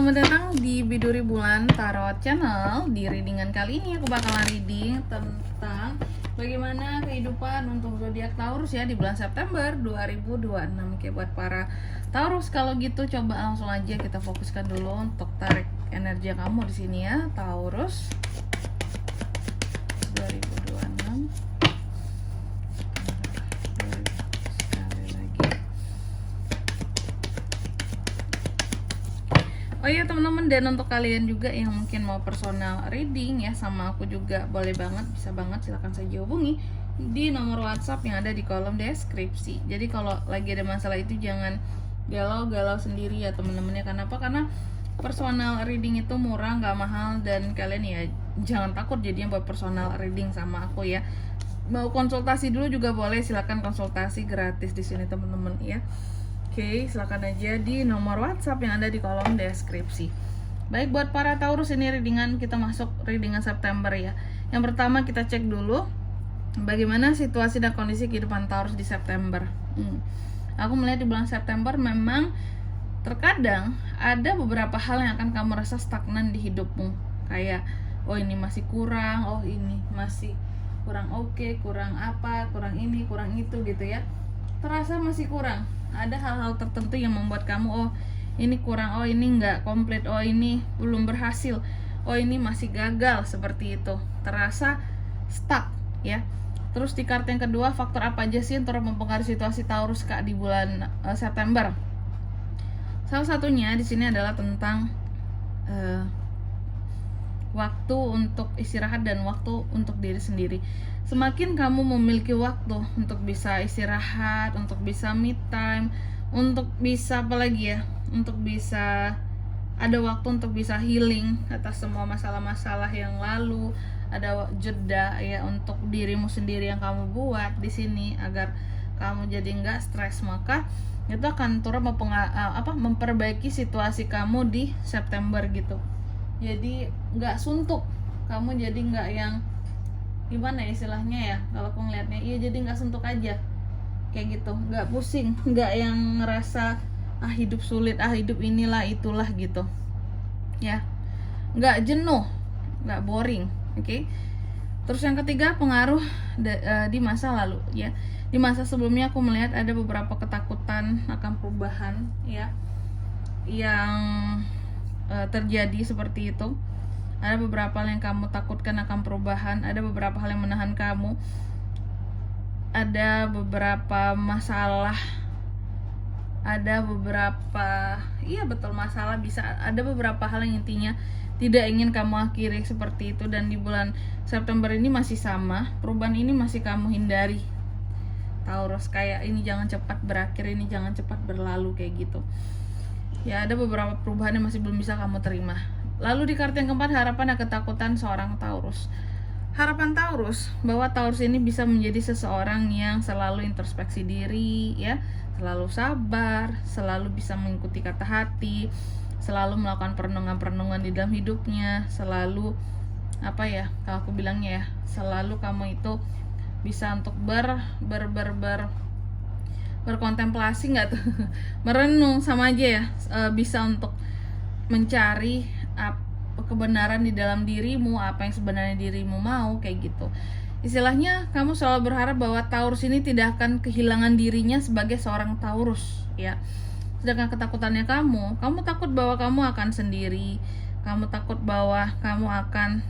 Selamat datang di Biduri Bulan Tarot Channel. Di readingan kali ini aku bakalan reading tentang bagaimana kehidupan untuk zodiak Taurus ya di bulan September 2026. Oke, buat para Taurus, kalau gitu coba langsung aja kita fokuskan dulu untuk tarik energi kamu di sini ya, Taurus 2026. Oh iya teman-teman, dan untuk kalian juga yang mungkin mau personal reading ya sama aku juga boleh banget, bisa banget, silahkan saja hubungi di nomor WhatsApp yang ada di kolom deskripsi. Jadi kalau lagi ada masalah itu jangan galau-galau sendiri ya teman-teman ya. Kenapa? Karena personal reading itu murah, nggak mahal, dan kalian ya jangan takut jadinya buat personal reading sama aku ya. Mau konsultasi dulu juga boleh, silahkan konsultasi gratis di sini teman-teman ya. Oke, silakan aja di nomor WhatsApp yang ada di kolom deskripsi. Baik, buat para Taurus, ini readingan kita masuk readingan September ya. Yang pertama kita cek dulu bagaimana situasi dan kondisi kehidupan Taurus di September. Aku melihat di bulan September memang terkadang ada beberapa hal yang akan kamu rasa stagnan di hidupmu. Kayak, oh ini masih kurang, oh ini masih kurang oke, kurang apa, kurang ini, kurang itu gitu ya. Terasa masih kurang. Ada hal-hal tertentu yang membuat kamu, oh ini kurang, oh ini nggak komplit, oh ini belum berhasil, oh ini masih gagal, seperti itu. Terasa stuck ya. Terus di kartu yang kedua, faktor apa aja sih yang turut mempengaruhi situasi Taurus Kak di bulan September? Salah satunya di sini adalah tentang waktu untuk istirahat dan waktu untuk diri sendiri. Semakin kamu memiliki waktu untuk bisa istirahat, untuk bisa me time, untuk bisa apalagi ya, untuk bisa ada waktu untuk bisa healing atas semua masalah-masalah yang lalu, ada jeda ya untuk dirimu sendiri yang kamu buat di sini agar kamu jadi nggak stres, maka itu akan turut memperbaiki situasi kamu di September gitu. Jadi nggak suntuk, kamu jadi nggak yang gimana ya istilahnya ya, kalau aku ngeliatnya iya, jadi nggak suntuk aja kayak gitu, nggak pusing, nggak yang ngerasa hidup sulit, hidup inilah itulah gitu ya, nggak jenuh, nggak boring. Oke. Terus yang ketiga, pengaruh di masa lalu ya. Di masa sebelumnya aku melihat ada beberapa ketakutan akan perubahan ya yang terjadi seperti itu. Ada beberapa hal yang kamu takutkan akan perubahan, ada beberapa hal yang menahan kamu, ada beberapa masalah, ada beberapa masalah, bisa ada beberapa hal yang intinya tidak ingin kamu akhiri seperti itu. Dan di bulan September ini masih sama, perubahan ini masih kamu hindari Taurus, kayak ini jangan cepat berakhir, ini jangan cepat berlalu kayak gitu ya. Ada beberapa perubahan yang masih belum bisa kamu terima. Lalu di kartu yang keempat, harapan dan ketakutan seorang Taurus. Harapan Taurus bahwa Taurus ini bisa menjadi seseorang yang selalu introspeksi diri ya, selalu sabar, selalu bisa mengikuti kata hati, selalu melakukan perenungan-perenungan di dalam hidupnya, selalu kalau aku bilangnya ya, selalu kamu itu bisa untuk berkontemplasi nggak tuh merenung sama aja ya, bisa untuk mencari kebenaran di dalam dirimu, apa yang sebenarnya dirimu mau kayak gitu. Istilahnya kamu selalu berharap bahwa Taurus ini tidak akan kehilangan dirinya sebagai seorang Taurus ya. Sedangkan ketakutannya kamu takut bahwa kamu akan sendiri, kamu takut bahwa kamu akan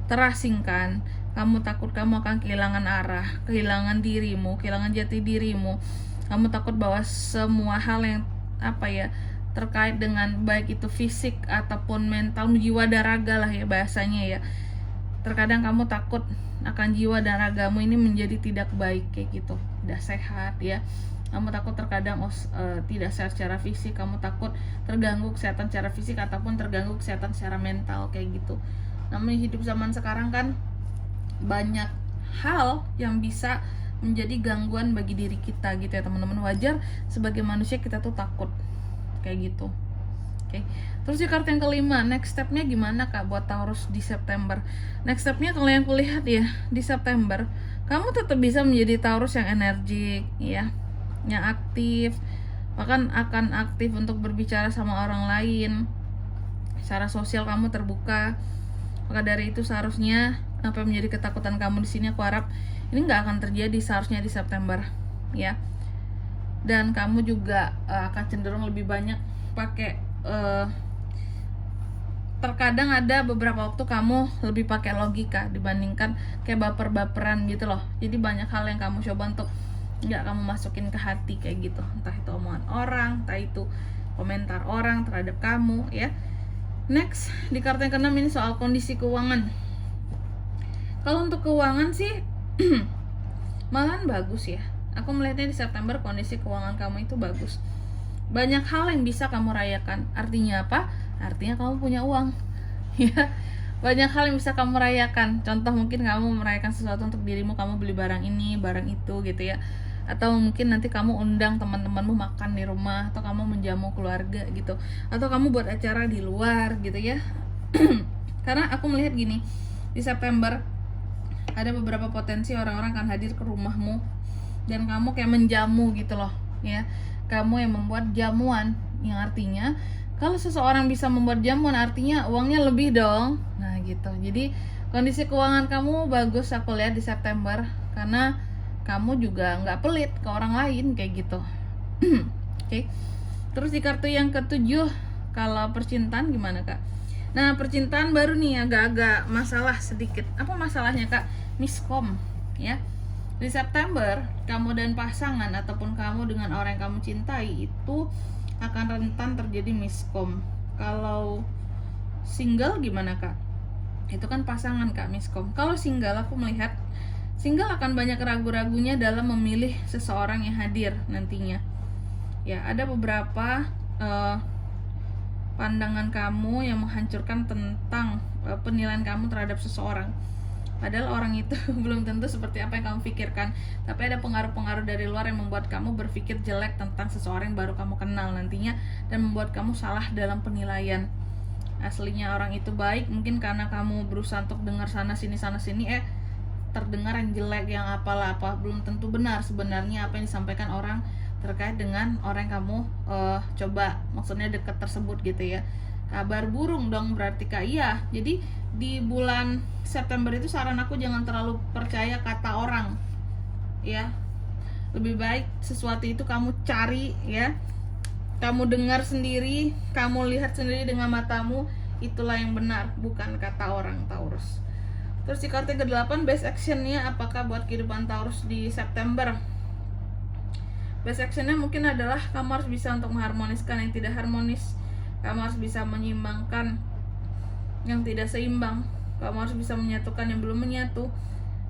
terasingkan, kamu takut kamu akan kehilangan arah, kehilangan dirimu, kehilangan jati dirimu. Kamu takut bahwa semua hal yang terkait dengan baik itu fisik ataupun mental, jiwa dan raga lah ya bahasanya ya. Terkadang kamu takut akan jiwa dan ragamu ini menjadi tidak baik kayak gitu, tidak sehat ya. Kamu takut terkadang tidak sehat secara fisik, kamu takut terganggu kesehatan secara fisik ataupun terganggu kesehatan secara mental kayak gitu. Namun hidup zaman sekarang kan banyak hal yang bisa menjadi gangguan bagi diri kita gitu ya teman-teman. Wajar sebagai manusia kita tuh takut kayak gitu. Oke. Terus di kartu yang kelima, next stepnya gimana Kak buat Taurus di September? Next stepnya kalau yang kulihat ya, di September kamu tetap bisa menjadi Taurus yang energik ya, yang aktif, bahkan akan aktif untuk berbicara sama orang lain, secara sosial kamu terbuka. Maka dari itu seharusnya apa yang menjadi ketakutan kamu di sini, aku harap ini nggak akan terjadi seharusnya di September, ya. Dan kamu juga akan cenderung lebih banyak pakai terkadang ada beberapa waktu kamu lebih pakai logika dibandingkan kayak baper-baperan gitu loh. Jadi banyak hal yang kamu coba untuk nggak kamu masukin ke hati kayak gitu, entah itu omongan orang, entah itu komentar orang terhadap kamu, ya. Next, di kartu yang keenam ini soal kondisi keuangan. Kalau untuk keuangan sih malahan bagus ya. Aku melihatnya di September kondisi keuangan kamu itu bagus. Banyak hal yang bisa kamu rayakan. Artinya apa? Artinya kamu punya uang. Ya. Banyak hal yang bisa kamu rayakan. Contoh mungkin kamu merayakan sesuatu untuk dirimu, kamu beli barang ini, barang itu gitu ya. Atau mungkin nanti kamu undang teman-temanmu makan di rumah, atau kamu menjamu keluarga gitu. Atau kamu buat acara di luar gitu ya. Karena aku melihat gini, di September ada beberapa potensi orang-orang akan hadir ke rumahmu dan kamu kayak menjamu gitu loh, ya. Kamu yang membuat jamuan, yang artinya kalau seseorang bisa membuat jamuan artinya uangnya lebih dong. Nah gitu. Jadi kondisi keuangan kamu bagus aku lihat di September, karena kamu juga nggak pelit ke orang lain kayak gitu. Oke. Terus di kartu yang ketujuh, kalau percintaan gimana kak? Nah percintaan baru nih agak-agak masalah sedikit. Apa masalahnya kak? Miskom, ya. Di September kamu dan pasangan ataupun kamu dengan orang yang kamu cintai itu akan rentan terjadi miskom. Kalau single gimana kak? Itu kan pasangan kak, miskom. Kalau single aku melihat single akan banyak ragu-ragunya dalam memilih seseorang yang hadir nantinya. Ya, ada beberapa pandangan kamu yang menghancurkan tentang penilaian kamu terhadap seseorang. Padahal orang itu belum tentu seperti apa yang kamu pikirkan. Tapi ada pengaruh-pengaruh dari luar yang membuat kamu berpikir jelek tentang seseorang yang baru kamu kenal nantinya, dan membuat kamu salah dalam penilaian. Aslinya orang itu baik, mungkin karena kamu berusaha untuk dengar sana sini terdengar yang jelek, yang apalah apa. Belum tentu benar sebenarnya apa yang disampaikan orang terkait dengan orang yang kamu coba maksudnya dekat tersebut gitu ya. Kabar burung dong berarti kak. Iya, jadi di bulan September itu saran aku jangan terlalu percaya kata orang, ya. Lebih baik sesuatu itu kamu cari, ya, kamu dengar sendiri, kamu lihat sendiri dengan matamu, itulah yang benar, bukan kata orang Taurus. Terus di kartu ke-8, best actionnya apakah buat kehidupan Taurus di September? Best actionnya mungkin adalah kamu harus bisa untuk mengharmoniskan yang tidak harmonis, kamu harus bisa menyeimbangkan yang tidak seimbang, kamu harus bisa menyatukan yang belum menyatu,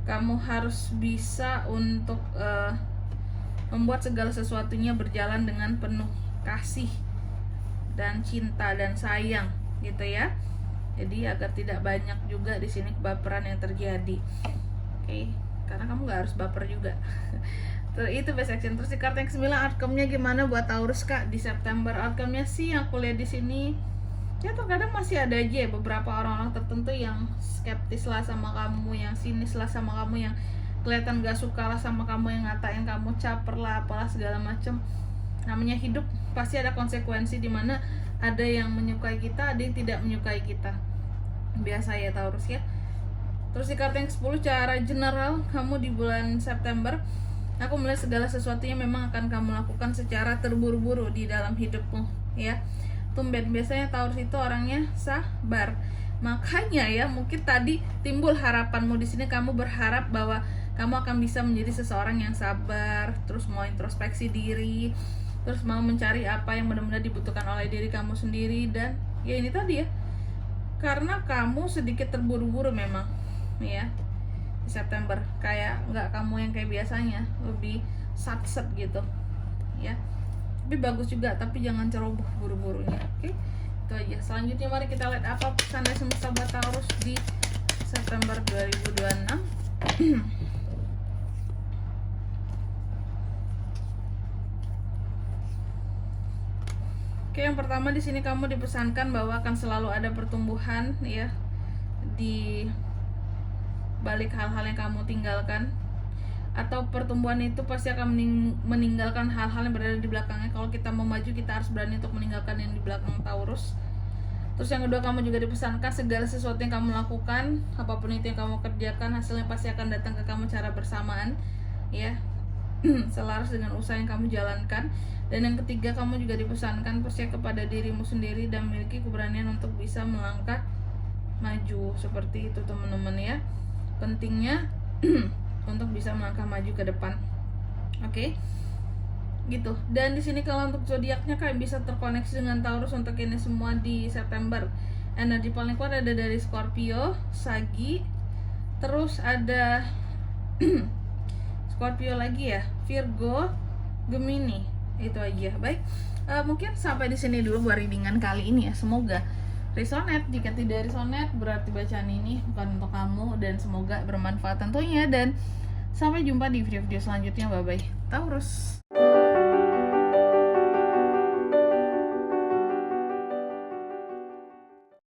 kamu harus bisa untuk membuat segala sesuatunya berjalan dengan penuh kasih dan cinta dan sayang gitu ya. Jadi agar tidak banyak juga di sini kebaperan yang terjadi. Oke, karena kamu nggak harus baper juga. Itu best action. Terus di kartu yang ke-9, outcome-nya gimana buat Taurus kak di September? Outcome-nya sih yang aku lihat di sini, ya terkadang masih ada aja beberapa orang-orang tertentu yang skeptis lah sama kamu, yang sinis lah sama kamu, yang kelihatan gak suka lah sama kamu, yang ngatain kamu caper lah, apalah segala macem. Namanya hidup pasti ada konsekuensi, dimana ada yang menyukai kita, ada yang tidak menyukai kita. Biasa ya Taurus ya. Terus di kartu yang ke-10, cara general kamu di bulan September, aku melihat segala sesuatunya memang akan kamu lakukan secara terburu-buru di dalam hidupmu, ya. Tumben, biasanya Taurus itu orangnya sabar. Makanya ya, mungkin tadi timbul harapanmu di sini, kamu berharap bahwa kamu akan bisa menjadi seseorang yang sabar, terus mau introspeksi diri, terus mau mencari apa yang benar-benar dibutuhkan oleh diri kamu sendiri. Dan ya ini tadi ya, karena kamu sedikit terburu-buru memang ya di September, kayak nggak kamu yang kayak biasanya, lebih sat-set gitu ya. Tapi bagus juga, tapi jangan ceroboh buru-burunya. Oke, itu aja. Selanjutnya mari kita lihat apa pesan dari semesta buat Taurus di September 2026. Oke, yang pertama di sini kamu dipesankan bahwa akan selalu ada pertumbuhan ya di balik hal-hal yang kamu tinggalkan, atau pertumbuhan itu pasti akan meninggalkan hal-hal yang berada di belakangnya. Kalau kita mau maju, kita harus berani untuk meninggalkan yang di belakang Taurus. Terus yang kedua, kamu juga dipesankan segala sesuatu yang kamu lakukan, apapun itu yang kamu kerjakan, hasilnya pasti akan datang ke kamu secara bersamaan, ya. Selaras dengan usaha yang kamu jalankan. Dan yang ketiga, kamu juga dipesankan percaya kepada dirimu sendiri dan memiliki keberanian untuk bisa melangkah maju. Seperti itu teman-teman ya, pentingnya untuk bisa melangkah maju ke depan. Oke, gitu. Dan di sini kalau untuk zodiaknya kalian bisa terkoneksi dengan Taurus untuk ini semua di September. Energi paling kuat ada dari Scorpio, Sagi, terus ada Scorpio lagi ya, Virgo, Gemini. Itu aja. Baik, mungkin sampai di sini dulu buat readingan kali ini ya. Semoga resonate. Jika tidak resonate, berarti bacaan ini bukan untuk kamu, dan semoga bermanfaat tentunya. Dan sampai jumpa di video-video selanjutnya. Bye bye Taurus.